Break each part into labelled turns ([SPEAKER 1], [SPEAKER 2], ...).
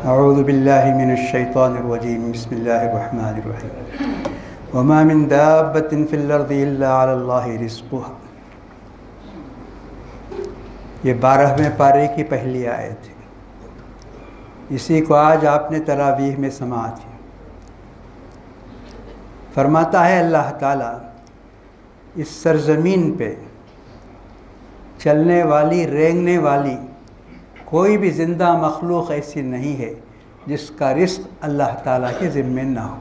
[SPEAKER 1] اعوذ باللہ من الشیطان الرجیم بسم اللہ الرحمن الرحیم وما من دابۃ فی الارض الا علی اللہ رزقها۔ یہ 12ویں پارے کی پہلی آیت ہے، اسی کو آج آپ نے تراویح میں سماعت کی۔ فرماتا ہے اللہ تعالیٰ، اس سرزمین پہ چلنے والی رینگنے والی کوئی بھی زندہ مخلوق ایسی نہیں ہے جس کا رزق اللہ تعالیٰ کے ذمے نہ ہو۔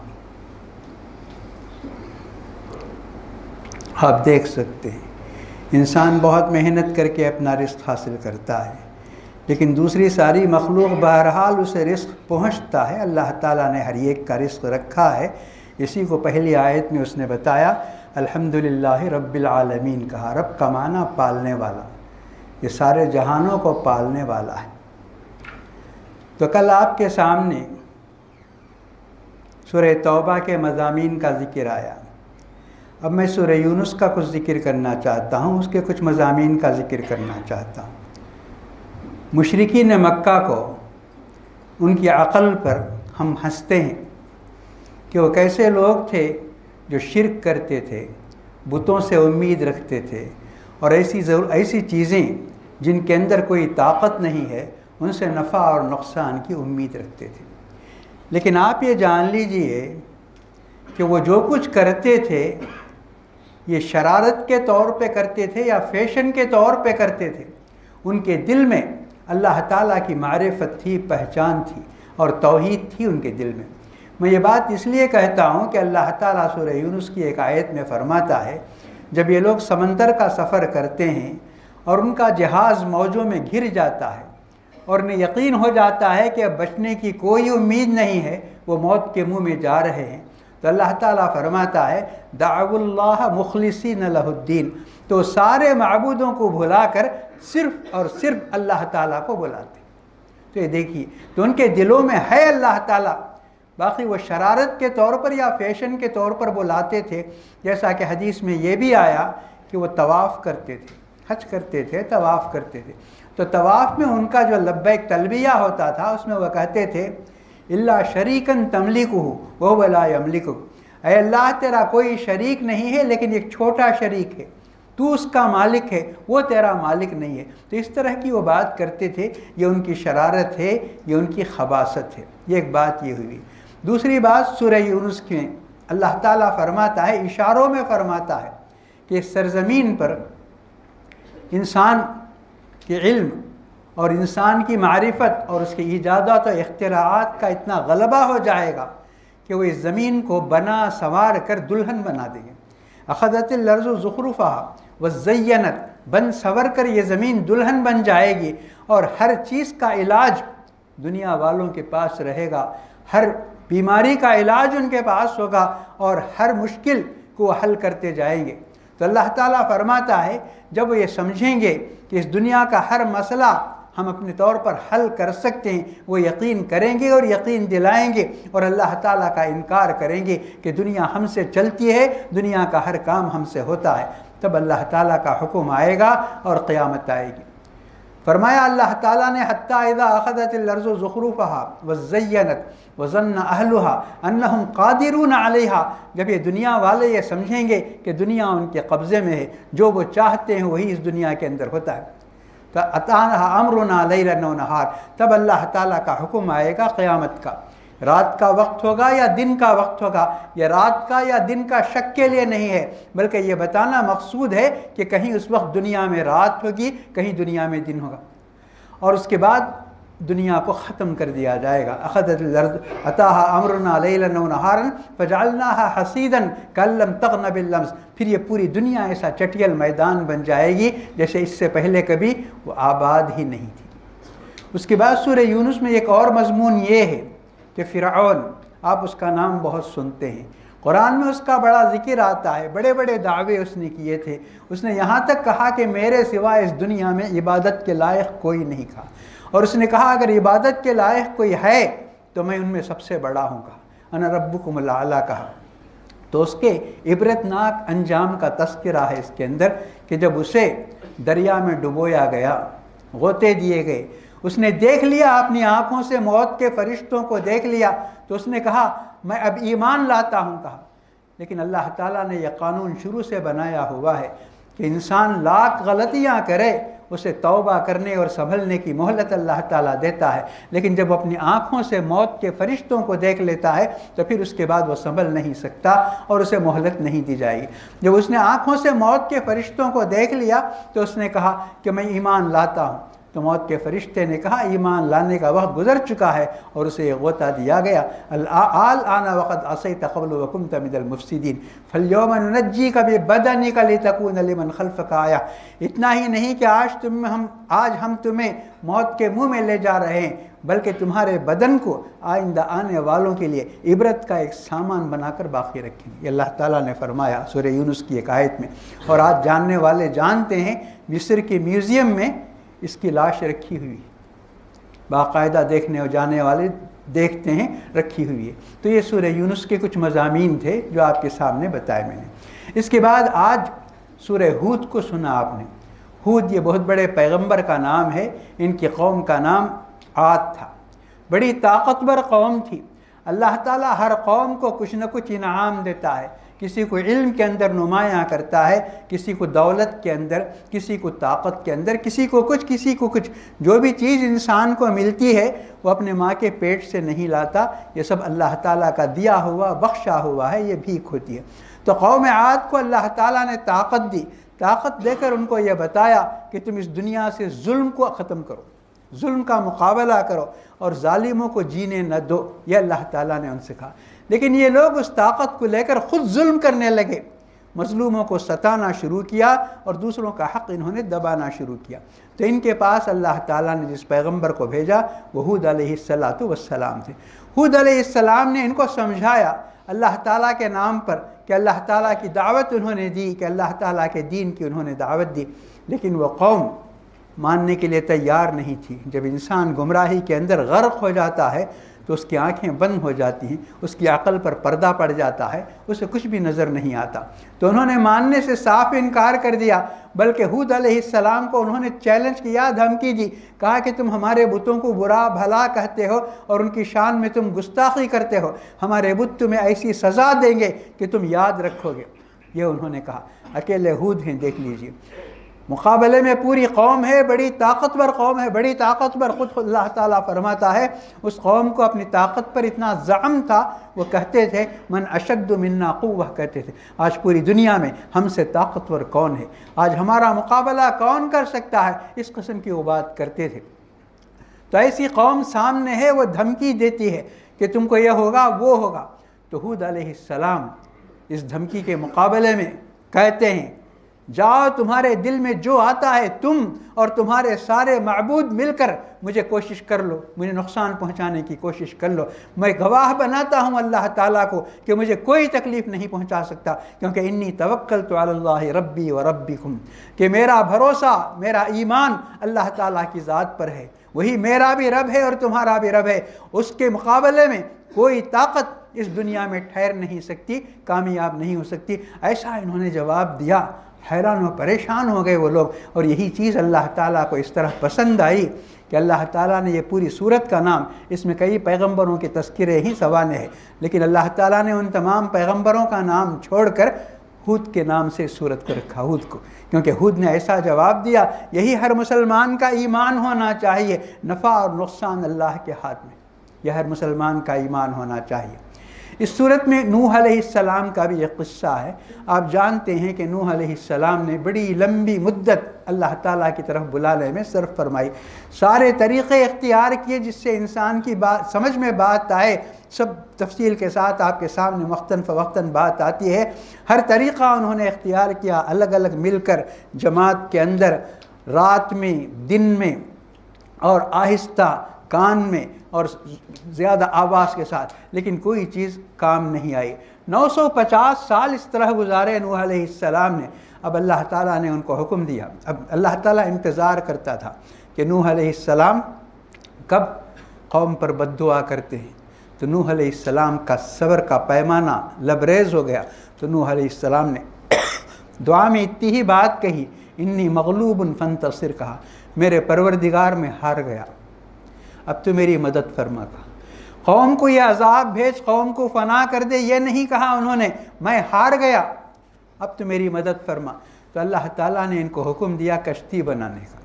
[SPEAKER 1] آپ دیکھ سکتے ہیں انسان بہت محنت کر کے اپنا رزق حاصل کرتا ہے، لیکن دوسری ساری مخلوق بہرحال اسے رزق پہنچتا ہے۔ اللہ تعالیٰ نے ہر ایک کا رزق رکھا ہے۔ اسی کو پہلی آیت میں اس نے بتایا، الحمدللہ رب العالمین کہا۔ رب کا معنی پالنے والا، یہ سارے جہانوں کو پالنے والا ہے۔ تو کل آپ کے سامنے سورہ توبہ کے مضامین کا ذکر آیا، اب میں سورہ یونس کا کچھ ذکر کرنا چاہتا ہوں، اس کے کچھ مضامین کا ذکر کرنا چاہتا ہوں۔ مشرکین مکہ کو ان کی عقل پر ہم ہنستے ہیں کہ وہ کیسے لوگ تھے جو شرک کرتے تھے، بتوں سے امید رکھتے تھے، اور ایسی چیزیں جن کے اندر کوئی طاقت نہیں ہے ان سے نفع اور نقصان کی امید رکھتے تھے۔ لیکن آپ یہ جان لیجئے کہ وہ جو کچھ کرتے تھے یہ شرارت کے طور پہ کرتے تھے یا فیشن کے طور پہ کرتے تھے، ان کے دل میں اللہ تعالیٰ کی معرفت تھی، پہچان تھی اور توحید تھی ان کے دل میں۔ میں یہ بات اس لیے کہتا ہوں کہ اللہ تعالیٰ سورہ یونس کی ایک آیت میں فرماتا ہے، جب یہ لوگ سمندر کا سفر کرتے ہیں اور ان کا جہاز موجوں میں گر جاتا ہے اور انہیں یقین ہو جاتا ہے کہ اب بچنے کی کوئی امید نہیں ہے، وہ موت کے منہ میں جا رہے ہیں، تو اللہ تعالیٰ فرماتا ہے دعوا اللہ مخلصین لہ الدین، تو سارے معبودوں کو بھلا کر صرف اور صرف اللہ تعالیٰ کو بلاتے۔ تو یہ دیکھیے، تو ان کے دلوں میں ہے اللہ تعالیٰ، باقی وہ شرارت کے طور پر یا فیشن کے طور پر بلاتے تھے۔ جیسا کہ حدیث میں یہ بھی آیا کہ وہ طواف کرتے تھے، حج کرتے تھے، طواف کرتے تھے، تو طواف میں ان کا جو لبیک تلبیہ ہوتا تھا اس میں وہ کہتے تھے الا شریکن تملکہ وہو لا یملکہ، اے اللہ تیرا کوئی شریک نہیں ہے لیکن ایک چھوٹا شریک ہے، تو اس کا مالک ہے، وہ تیرا مالک نہیں ہے۔ تو اس طرح کی وہ بات کرتے تھے، یہ ان کی شرارت ہے، یہ ان کی خباثت ہے۔ یہ ایک بات یہ ہوئی۔ دوسری بات سورہ یونس میں اللہ تعالیٰ فرماتا ہے، اشاروں میں فرماتا ہے کہ اس سرزمین پر انسان کے علم اور انسان کی معرفت اور اس کے ایجادات و اختراعات کا اتنا غلبہ ہو جائے گا کہ وہ اس زمین کو بنا سنوار کر دلہن بنا دیں گے۔ اخذت الارض زخرفها وزینت، بن سنور کر یہ زمین دلہن بن جائے گی، اور ہر چیز کا علاج دنیا والوں کے پاس رہے گا، ہر بیماری کا علاج ان کے پاس ہوگا اور ہر مشکل کو حل کرتے جائیں گے۔ تو اللہ تعالیٰ فرماتا ہے جب وہ یہ سمجھیں گے کہ اس دنیا کا ہر مسئلہ ہم اپنے طور پر حل کر سکتے ہیں، وہ یقین کریں گے اور یقین دلائیں گے، اور اللہ تعالیٰ کا انکار کریں گے کہ دنیا ہم سے چلتی ہے، دنیا کا ہر کام ہم سے ہوتا ہے، تب اللہ تعالیٰ کا حکم آئے گا اور قیامت آئے گی۔ فرمایا اللہ تعالیٰ نے حتیٰ اذا اخذت الارض زخرفها وزینت وظن اہلها انہم قادرون علیہا، جب یہ دنیا والے یہ سمجھیں گے کہ دنیا ان کے قبضے میں ہے، جو وہ چاہتے ہیں وہی اس دنیا کے اندر ہوتا ہے، تو اتاها امرنا لیلا ونہار، تب اللہ تعالیٰ کا حکم آئے گا قیامت کا۔ رات کا وقت ہوگا یا دن کا وقت ہوگا، یہ رات کا یا دن کا شک کے لیے نہیں ہے، بلکہ یہ بتانا مقصود ہے کہ کہیں اس وقت دنیا میں رات ہوگی، کہیں دنیا میں دن ہوگا، اور اس کے بعد دنیا کو ختم کر دیا جائے گا۔ اخذت الارض اتاها امرنا لیلا ونہارا فجعلناها حصیدا کأن لم تغن بالامس، پھر یہ پوری دنیا ایسا چٹیل میدان بن جائے گی جیسے اس سے پہلے کبھی وہ آباد ہی نہیں تھی۔ اس کے بعد سورہ یونس میں ایک اور مضمون یہ ہے کہ فرعون، آپ اس کا نام بہت سنتے ہیں، قرآن میں اس کا بڑا ذکر آتا ہے، بڑے بڑے دعوے اس نے کیے تھے، اس نے یہاں تک کہا کہ میرے سوا اس دنیا میں عبادت کے لائق کوئی نہیں تھا، اور اس نے کہا اگر عبادت کے لائق کوئی ہے تو میں ان میں سب سے بڑا ہوں گا، انا ربکم الاعلی کہا۔ تو اس کے عبرتناک انجام کا تذکرہ ہے اس کے اندر کہ جب اسے دریا میں ڈبویا گیا، غوطے دیے گئے، اس نے دیکھ لیا اپنی آنکھوں سے موت کے فرشتوں کو دیکھ لیا تو اس نے کہا میں اب ایمان لاتا ہوں کہا۔ لیکن اللہ تعالیٰ نے یہ قانون شروع سے بنایا ہوا ہے کہ انسان لاکھ غلطیاں کرے اسے توبہ کرنے اور سنبھلنے کی مہلت اللہ تعالیٰ دیتا ہے، لیکن جب وہ اپنی آنکھوں سے موت کے فرشتوں کو دیکھ لیتا ہے تو پھر اس کے بعد وہ سنبھل نہیں سکتا اور اسے مہلت نہیں دی جائے گی۔ جب اس نے آنکھوں سے موت کے فرشتوں کو دیکھ لیا تو اس نے کہا کہ میں ایمان لاتا ہوں، تو موت کے فرشتے نے کہا ایمان لانے کا وقت گزر چکا ہے اور اسے یہ غوطہ دیا گیا، الآن وقد عصیت قبل وکنت من المفسدین فالیوم ننجیک ببدنک لتکون لمن خلفک آیہ۔ اتنا ہی نہیں کہ آج ہم تمہیں موت کے منہ میں لے جا رہے ہیں، بلکہ تمہارے بدن کو آئندہ آنے والوں کے لیے عبرت کا ایک سامان بنا کر باقی رکھیں گے۔ یہ اللہ تعالیٰ نے فرمایا سورہ یونس کی ایک آیت میں، اور آج جاننے والے جانتے ہیں مصر کے میوزیم میں اس کی لاش رکھی ہوئی، باقاعدہ دیکھنے اور جانے والے دیکھتے ہیں رکھی ہوئی ہے۔ تو یہ سورہ یونس کے کچھ مضامین تھے جو آپ کے سامنے بتائے میں نے۔ اس کے بعد آج سورہ ہود کو سنا آپ نے۔ ہود یہ بہت بڑے پیغمبر کا نام ہے، ان کی قوم کا نام عاد تھا، بڑی طاقتور قوم تھی۔ اللہ تعالیٰ ہر قوم کو کچھ نہ کچھ انعام دیتا ہے، کسی کو علم کے اندر نمایاں کرتا ہے، کسی کو دولت کے اندر، کسی کو طاقت کے اندر، کسی کو کچھ۔ جو بھی چیز انسان کو ملتی ہے وہ اپنے ماں کے پیٹ سے نہیں لاتا، یہ سب اللہ تعالیٰ کا دیا ہوا بخشا ہوا ہے، یہ بھیک ہوتی ہے۔ تو قوم عاد کو اللہ تعالیٰ نے طاقت دی، طاقت دے کر ان کو یہ بتایا کہ تم اس دنیا سے ظلم کو ختم کرو، ظلم کا مقابلہ کرو اور ظالموں کو جینے نہ دو، یہ اللہ تعالیٰ نے ان سے کہا۔ لیکن یہ لوگ اس طاقت کو لے کر خود ظلم کرنے لگے، مظلوموں کو ستانا شروع کیا اور دوسروں کا حق انہوں نے دبانا شروع کیا۔ تو ان کے پاس اللہ تعالیٰ نے جس پیغمبر کو بھیجا وہ ہود علیہ السلام تھے۔ ہود علیہ السلام نے ان کو سمجھایا اللہ تعالیٰ کے نام پر کہ اللہ تعالیٰ کی دعوت انہوں نے دی، کہ اللہ تعالیٰ کے دین کی انہوں نے دعوت دی، لیکن وہ قوم ماننے کے لیے تیار نہیں تھی۔ جب انسان گمراہی کے اندر غرق ہو جاتا ہے تو اس کی آنکھیں بند ہو جاتی ہیں، اس کی عقل پر پردہ پڑ جاتا ہے، اسے کچھ بھی نظر نہیں آتا۔ تو انہوں نے ماننے سے صاف انکار کر دیا، بلکہ ہود علیہ السلام کو انہوں نے چیلنج کیا، دھمکی دی، کہا کہ تم ہمارے بتوں کو برا بھلا کہتے ہو اور ان کی شان میں تم گستاخی کرتے ہو، ہمارے بت تمہیں ایسی سزا دیں گے کہ تم یاد رکھو گے۔ یہ انہوں نے کہا۔ اکیلے ہود ہیں، دیکھ لیجئے، مقابلے میں پوری قوم ہے، بڑی طاقتور قوم ہے، بڑی طاقتور۔ خود اللہ تعالیٰ فرماتا ہے اس قوم کو اپنی طاقت پر اتنا زعم تھا، وہ کہتے تھے من اشد منا قوہ، کہتے تھے آج پوری دنیا میں ہم سے طاقتور کون ہے، آج ہمارا مقابلہ کون کر سکتا ہے، اس قسم کی وہ بات کرتے تھے۔ تو ایسی قوم سامنے ہے، وہ دھمکی دیتی ہے کہ تم کو یہ ہوگا وہ ہوگا۔ تو ہود علیہ السلام اس دھمکی کے مقابلے میں کہتے ہیں جاؤ، تمہارے دل میں جو آتا ہے تم اور تمہارے سارے معبود مل کر مجھے کوشش کر لو، مجھے نقصان پہنچانے کی کوشش کر لو، میں گواہ بناتا ہوں اللہ تعالیٰ کو کہ مجھے کوئی تکلیف نہیں پہنچا سکتا، کیونکہ انی توکلت علی اللہ ربی و ربکم، کہ میرا بھروسہ، میرا ایمان اللہ تعالیٰ کی ذات پر ہے، وہی میرا بھی رب ہے اور تمہارا بھی رب ہے، اس کے مقابلے میں کوئی طاقت اس دنیا میں ٹھہر نہیں سکتی، کامیاب نہیں ہو سکتی۔ ایسا انہوں نے جواب دیا۔ حیران و پریشان ہو گئے وہ لوگ، اور یہی چیز اللہ تعالیٰ کو اس طرح پسند آئی کہ اللہ تعالیٰ نے یہ پوری سورت کا نام، اس میں کئی پیغمبروں کے تذکرے ہی سوانے ہیں، لیکن اللہ تعالیٰ نے ان تمام پیغمبروں کا نام چھوڑ کر ہود کے نام سے سورت کو رکھا، ہود کو، کیونکہ ہود نے ایسا جواب دیا۔ یہی ہر مسلمان کا ایمان ہونا چاہیے، نفع اور نقصان اللہ کے ہاتھ میں، یہ ہر مسلمان کا ایمان ہونا چاہیے۔ اس صورت میں نوح علیہ السلام کا بھی ایک قصہ ہے۔ آپ جانتے ہیں کہ نوح علیہ السلام نے بڑی لمبی مدت اللہ تعالیٰ کی طرف بلانے میں صرف فرمائی، سارے طریقے اختیار کیے جس سے انسان کی بات سمجھ میں بات آئے، سب تفصیل کے ساتھ آپ کے سامنے وقتاً فوقتاً بات آتی ہے۔ ہر طریقہ انہوں نے اختیار کیا، الگ الگ مل کر جماعت کے اندر، رات میں، دن میں، اور آہستہ کان میں اور زیادہ آواز کے ساتھ، لیکن کوئی چیز کام نہیں آئی۔ 950 سال اس طرح گزارے نوح علیہ السلام نے۔ اب اللہ تعالیٰ نے ان کو حکم دیا، اب اللہ تعالیٰ انتظار کرتا تھا کہ نوح علیہ السلام کب قوم پر بد دعا کرتے ہیں۔ تو نوح علیہ السلام کا صبر کا پیمانہ لبریز ہو گیا، تو نوح علیہ السلام نے دعا میں اتنی ہی بات کہی، انی مغلوب فانتصر، کہا میرے پروردگار میں ہار گیا، اب تو میری مدد فرما کہا۔ قوم کو یہ عذاب بھیج، قوم کو فنا کر دے، یہ نہیں کہا انہوں نے، میں ہار گیا، اب تو میری مدد فرما۔ تو اللہ تعالیٰ نے ان کو حکم دیا کشتی بنانے کا۔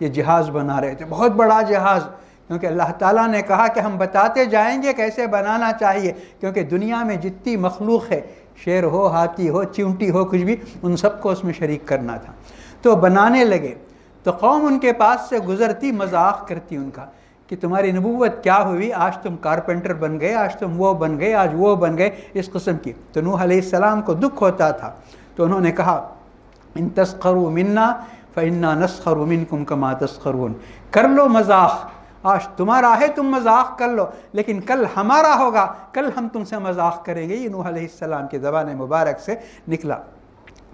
[SPEAKER 1] یہ جہاز بنا رہے تھے، بہت بڑا جہاز، کیونکہ اللہ تعالیٰ نے کہا کہ ہم بتاتے جائیں گے کیسے بنانا چاہیے، کیونکہ دنیا میں جتنی مخلوق ہے، شیر ہو، ہاتھی ہو، چیونٹی ہو، کچھ بھی، ان سب کو اس میں شریک کرنا تھا۔ تو بنانے لگے، تو قوم ان کے پاس سے گزرتی، مذاق کرتی ان کا کہ تمہاری نبوت کیا ہوئی، آج تم کارپینٹر بن گئے، آج تم وہ بن گئے، آج وہ بن گئے، اس قسم کی۔ تو نوح علیہ السلام کو دکھ ہوتا تھا، تو انہوں نے کہا ان تسخروا منا فإنا نسخر منکم کما تسخرون، کر لو مذاق، آج تمہارا ہے تم مذاق کر لو، لیکن کل ہمارا ہوگا، کل ہم تم سے مذاق کریں گے۔ یہ نوح علیہ السلام کی زبان مبارک سے نکلا۔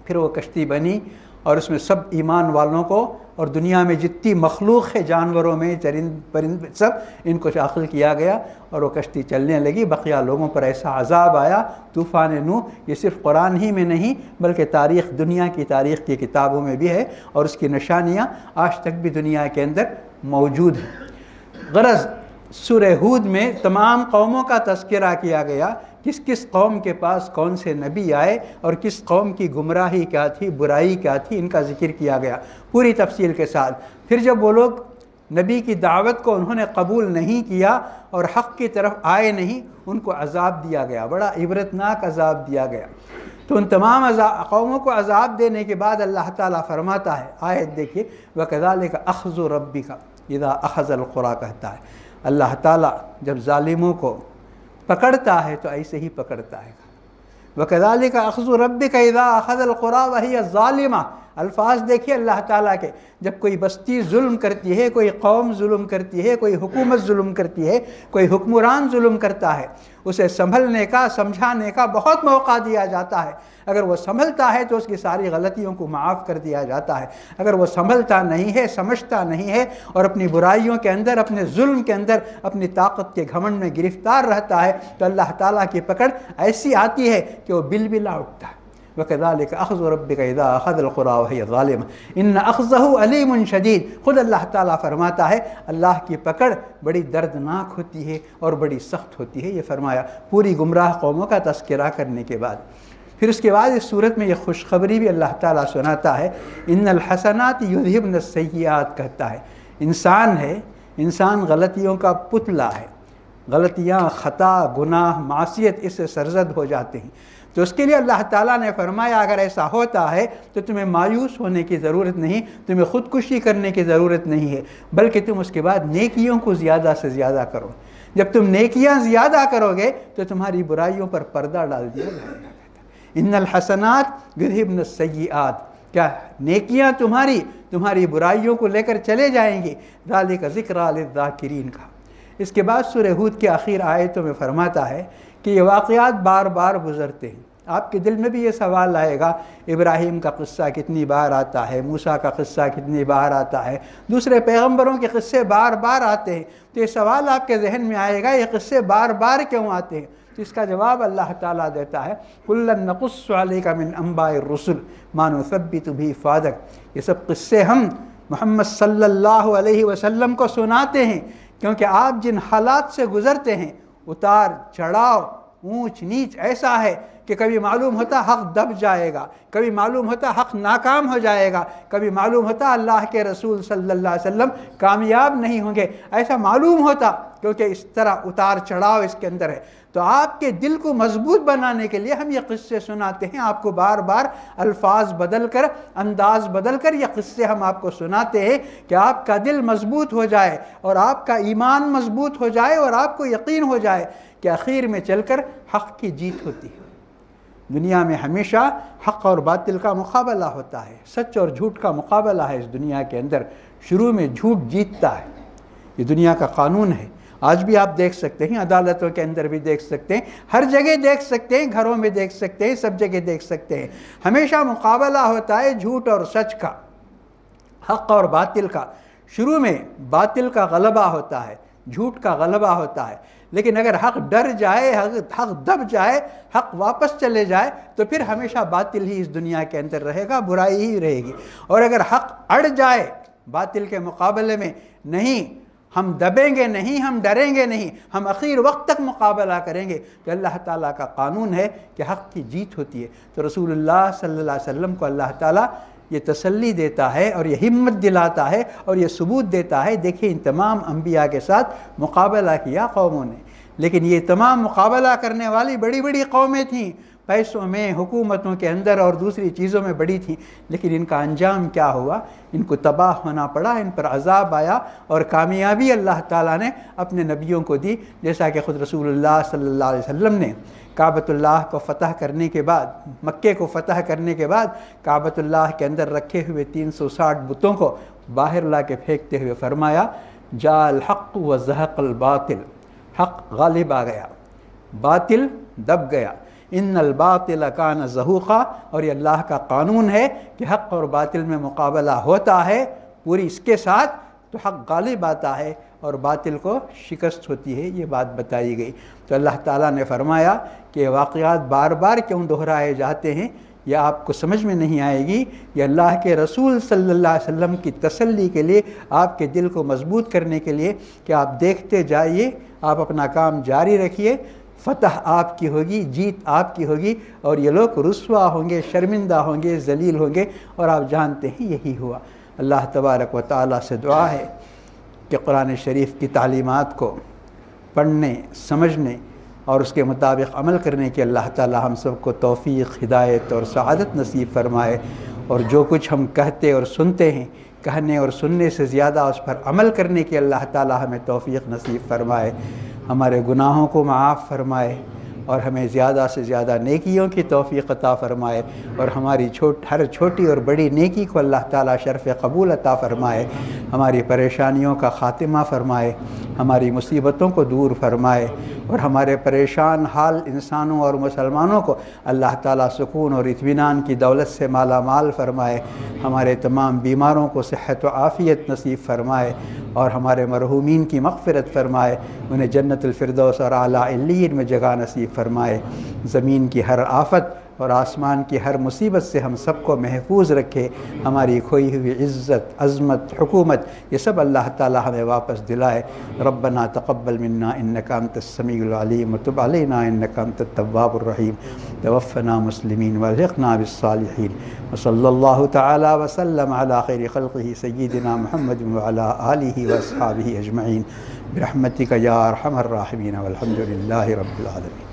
[SPEAKER 1] پھر وہ کشتی بنی اور اس میں سب ایمان والوں کو اور دنیا میں جتنی مخلوق ہے، جانوروں میں، چرند پرند، سب ان کو داخل کیا گیا اور وہ کشتی چلنے لگی۔ بقیہ لوگوں پر ایسا عذاب آیا، طوفان نوح، یہ صرف قرآن ہی میں نہیں بلکہ تاریخ، دنیا کی تاریخ کی کتابوں میں بھی ہے، اور اس کی نشانیاں آج تک بھی دنیا کے اندر موجود ہیں۔ غرض سورہ ہود میں تمام قوموں کا تذکرہ کیا گیا، کس کس قوم کے پاس کون سے نبی آئے اور کس قوم کی گمراہی کیا تھی، برائی کیا تھی، ان کا ذکر کیا گیا پوری تفصیل کے ساتھ۔ پھر جب وہ لوگ نبی کی دعوت کو انہوں نے قبول نہیں کیا اور حق کی طرف آئے نہیں، ان کو عذاب دیا گیا، بڑا عبرتناک عذاب دیا گیا۔ تو ان تمام قوموں کو عذاب دینے کے بعد اللہ تعالیٰ فرماتا ہے، آیت دیکھیے، وَكَذَلِكَ أَخْذُ رَبِّكَ إِذَا أَخَذَ الْقُرَىٰ کہتا ہے، اللہ تعالیٰ جب ظالموں کو پکڑتا ہے تو ایسے ہی پکڑتا ہے۔ وَكَذَلِكَ أَخْذُ رَبِّكَ إِذَا أَخَذَ الْقُرَىٰ وَهِيَ ظَالِمَةٌ، الفاظ دیکھیے اللہ تعالیٰ کے، جب کوئی بستی ظلم کرتی ہے، کوئی قوم ظلم کرتی ہے، کوئی حکومت ظلم کرتی ہے، کوئی حکمران ظلم کرتا ہے، اسے سنبھلنے کا، سمجھانے کا بہت موقع دیا جاتا ہے۔ اگر وہ سنبھلتا ہے تو اس کی ساری غلطیوں کو معاف کر دیا جاتا ہے، اگر وہ سنبھلتا نہیں ہے، سمجھتا نہیں ہے اور اپنی برائیوں کے اندر، اپنے ظلم کے اندر، اپنی طاقت کے گھمنڈ میں گرفتار رہتا ہے، تو اللہ تعالیٰ کی پکڑ ایسی آتی ہے کہ وہ بلبلا اٹھتا ہے۔ وَكَذَلِكَ أَخْذُ رَبِّكَ إِذَا أَخَذَ الْقُرَىٰ وَهِيَ ظَالِمَةٌ إِنَّ أَخْذَهُ أَلِيمٌ شَدِيدٌ، خود اللہ تعالیٰ فرماتا ہے اللہ کی پکڑ بڑی دردناک ہوتی ہے اور بڑی سخت ہوتی ہے۔ یہ فرمایا پوری گمراہ قوموں کا تذکرہ کرنے کے بعد۔ پھر اس کے بعد اس صورت میں یہ خوشخبری بھی اللہ تعالیٰ سناتا ہے، إِنَّ الْحَسَنَاتِ يُذْهِبْنَ السَّيِّئَاتِ کہتا ہے۔ انسان ہے، انسان غلطیوں کا پتلا ہے، غلطیاں، خطا، گناہ، معصیت اس سے سرزد ہو جاتے ہیں۔ تو اس کے لیے اللہ تعالیٰ نے فرمایا اگر ایسا ہوتا ہے تو تمہیں مایوس ہونے کی ضرورت نہیں، تمہیں خودکشی کرنے کی ضرورت نہیں ہے، بلکہ تم اس کے بعد نیکیوں کو زیادہ سے زیادہ کرو۔ جب تم نیکیاں زیادہ کرو گے تو تمہاری برائیوں پر پردہ ڈال دیا جائے گا۔ ان الحسنات یذہبن السیئات، کیا نیکیاں تمہاری برائیوں کو لے کر چلے جائیں گی۔ ذالک ذکریٰ للذاکرین کا۔ اس کے بعد سورہ ہود کے آخر آیتوں میں فرماتا ہے کہ یہ واقعات بار بار گزرتے ہیں۔ آپ کے دل میں بھی یہ سوال آئے گا، ابراہیم کا قصہ کتنی بار آتا ہے، موسیٰ کا قصہ کتنی بار آتا ہے، دوسرے پیغمبروں کے قصے بار بار آتے ہیں، تو یہ سوال آپ کے ذہن میں آئے گا یہ قصے بار بار کیوں آتے ہیں؟ تو اس کا جواب اللہ تعالیٰ دیتا ہے، کُلًا نَقُصُّ عَلَيْكَ مِنْ أَنْبَاءِ الرُّسُلِ مَا نُثَبِّتُ بِهِ فُؤَادَكَ، یہ سب قصے ہم محمد صلی اللہ علیہ وسلم کو سناتے ہیں، کیونکہ آپ جن حالات سے گزرتے ہیں، اتار چڑھاؤ، اونچ نیچ ایسا ہے کہ کبھی معلوم ہوتا حق دب جائے گا، کبھی معلوم ہوتا حق ناکام ہو جائے گا، کبھی معلوم ہوتا اللہ کے رسول صلی اللہ علیہ وسلم کامیاب نہیں ہوں گے، ایسا معلوم ہوتا، کیونکہ اس طرح اتار چڑھاؤ اس کے اندر ہے۔ تو آپ کے دل کو مضبوط بنانے کے لیے ہم یہ قصے سناتے ہیں، آپ کو بار بار الفاظ بدل کر، انداز بدل کر یہ قصے ہم آپ کو سناتے ہیں کہ آپ کا دل مضبوط ہو جائے اور آپ کا ایمان مضبوط ہو جائے اور آپ کو یقین ہو جائے کہ آخر میں چل کر حق کی جیت ہوتی ہے۔ دنیا میں ہمیشہ حق اور باطل کا مقابلہ ہوتا ہے، سچ اور جھوٹ کا مقابلہ ہے اس دنیا کے اندر، شروع میں جھوٹ جیتتا ہے، یہ دنیا کا قانون ہے۔ آج بھی آپ دیکھ سکتے ہیں، عدالتوں کے اندر بھی دیکھ سکتے ہیں، ہر جگہ دیکھ سکتے ہیں، گھروں میں دیکھ سکتے ہیں، سب جگہ دیکھ سکتے ہیں، ہمیشہ مقابلہ ہوتا ہے جھوٹ اور سچ کا، حق اور باطل کا۔ شروع میں باطل کا غلبہ ہوتا ہے، جھوٹ کا غلبہ ہوتا ہے، لیکن اگر حق ڈر جائے، حق دب جائے، حق واپس چلے جائے تو پھر ہمیشہ باطل ہی اس دنیا کے اندر رہے گا، برائی ہی رہے گی۔ اور اگر حق اڑ جائے باطل کے مقابلے میں، نہیں ہم دبیں گے نہیں، ہم ڈریں گے نہیں، ہم آخر وقت تک مقابلہ کریں گے کہ اللہ تعالیٰ کا قانون ہے کہ حق کی جیت ہوتی ہے۔ تو رسول اللہ صلی اللہ علیہ وسلم کو اللہ تعالیٰ یہ تسلی دیتا ہے اور یہ ہمت دلاتا ہے اور یہ ثبوت دیتا ہے، دیکھیں ان تمام انبیاء کے ساتھ مقابلہ کیا قوموں نے، لیکن یہ تمام مقابلہ کرنے والی بڑی بڑی قومیں تھیں، پیسوں میں، حکومتوں کے اندر اور دوسری چیزوں میں بڑی تھیں، لیکن ان کا انجام کیا ہوا؟ ان کو تباہ ہونا پڑا، ان پر عذاب آیا، اور کامیابی اللہ تعالیٰ نے اپنے نبیوں کو دی، جیسا کہ خود رسول اللہ صلی اللہ علیہ وسلم نے کعبۃ اللہ کو فتح کرنے کے بعد، مکے کو فتح کرنے کے بعد کعبۃ اللہ کے اندر رکھے ہوئے 360 بتوں کو باہر لا کے پھینکتے ہوئے فرمایا جاء الحق وزهق الباطل، حق غالب آ گیا، باطل دب گیا، ان الباطل کان زہوقا، اور یہ اللہ کا قانون ہے کہ حق اور باطل میں مقابلہ ہوتا ہے، پوری اس کے ساتھ تو حق غالب آتا ہے اور باطل کو شکست ہوتی ہے، یہ بات بتائی گئی۔ تو اللہ تعالیٰ نے فرمایا کہ واقعات بار بار کیوں دہرائے جاتے ہیں، یہ آپ کو سمجھ میں نہیں آئے گی، یہ اللہ کے رسول صلی اللہ علیہ وسلم کی تسلی کے لیے، آپ کے دل کو مضبوط کرنے کے لیے کہ آپ دیکھتے جائیے، آپ اپنا کام جاری رکھیے، فتح آپ کی ہوگی، جیت آپ کی ہوگی، اور یہ لوگ رسوا ہوں گے، شرمندہ ہوں گے، ذلیل ہوں گے، اور آپ جانتے ہیں یہی ہوا۔ اللہ تبارک و تعالیٰ سے دعا ہے کہ قرآن شریف کی تعلیمات کو پڑھنے، سمجھنے اور اس کے مطابق عمل کرنے کی اللہ تعالیٰ ہم سب کو توفیق، ہدایت اور سعادت نصیب فرمائے، اور جو کچھ ہم کہتے اور سنتے ہیں، کہنے اور سننے سے زیادہ اس پر عمل کرنے کی اللہ تعالیٰ ہمیں توفیق نصیب فرمائے، ہمارے گناہوں کو معاف فرمائے، اور ہمیں زیادہ سے زیادہ نیکیوں کی توفیق عطا فرمائے، اور ہماری ہر چھوٹی اور بڑی نیکی کو اللہ تعالیٰ شرف قبول عطا فرمائے، ہماری پریشانیوں کا خاتمہ فرمائے، ہماری مصیبتوں کو دور فرمائے، اور ہمارے پریشان حال انسانوں اور مسلمانوں کو اللہ تعالیٰ سکون اور اطمینان کی دولت سے مالا مال فرمائے، ہمارے تمام بیماروں کو صحت و عافیت نصیب فرمائے، اور ہمارے مرحومین کی مغفرت فرمائے، انہیں جنت الفردوس اور اعلیٰ علیین میں جگہ نصیب فرمائے، زمین کی ہر آفت اور آسمان کی ہر مصیبت سے ہم سب کو محفوظ رکھے، ہماری کھوئی ہوئی عزت، عظمت، حکومت، یہ سب اللہ تعالیٰ ہمیں واپس دلائے۔ ربنا تقبل منا انک انت السمیع العلیم وتب علینا انک انت التواب الرحیم، توفنا مسلمین والحقنا بالصالحین، وصلی اللہ تعالی وسلم علی خیر خلقہ سیدنا محمد وعلی آلہ واصحابہ اجمعین برحمتک یا ارحم الراحمین، والحمد للہ رب العالمین۔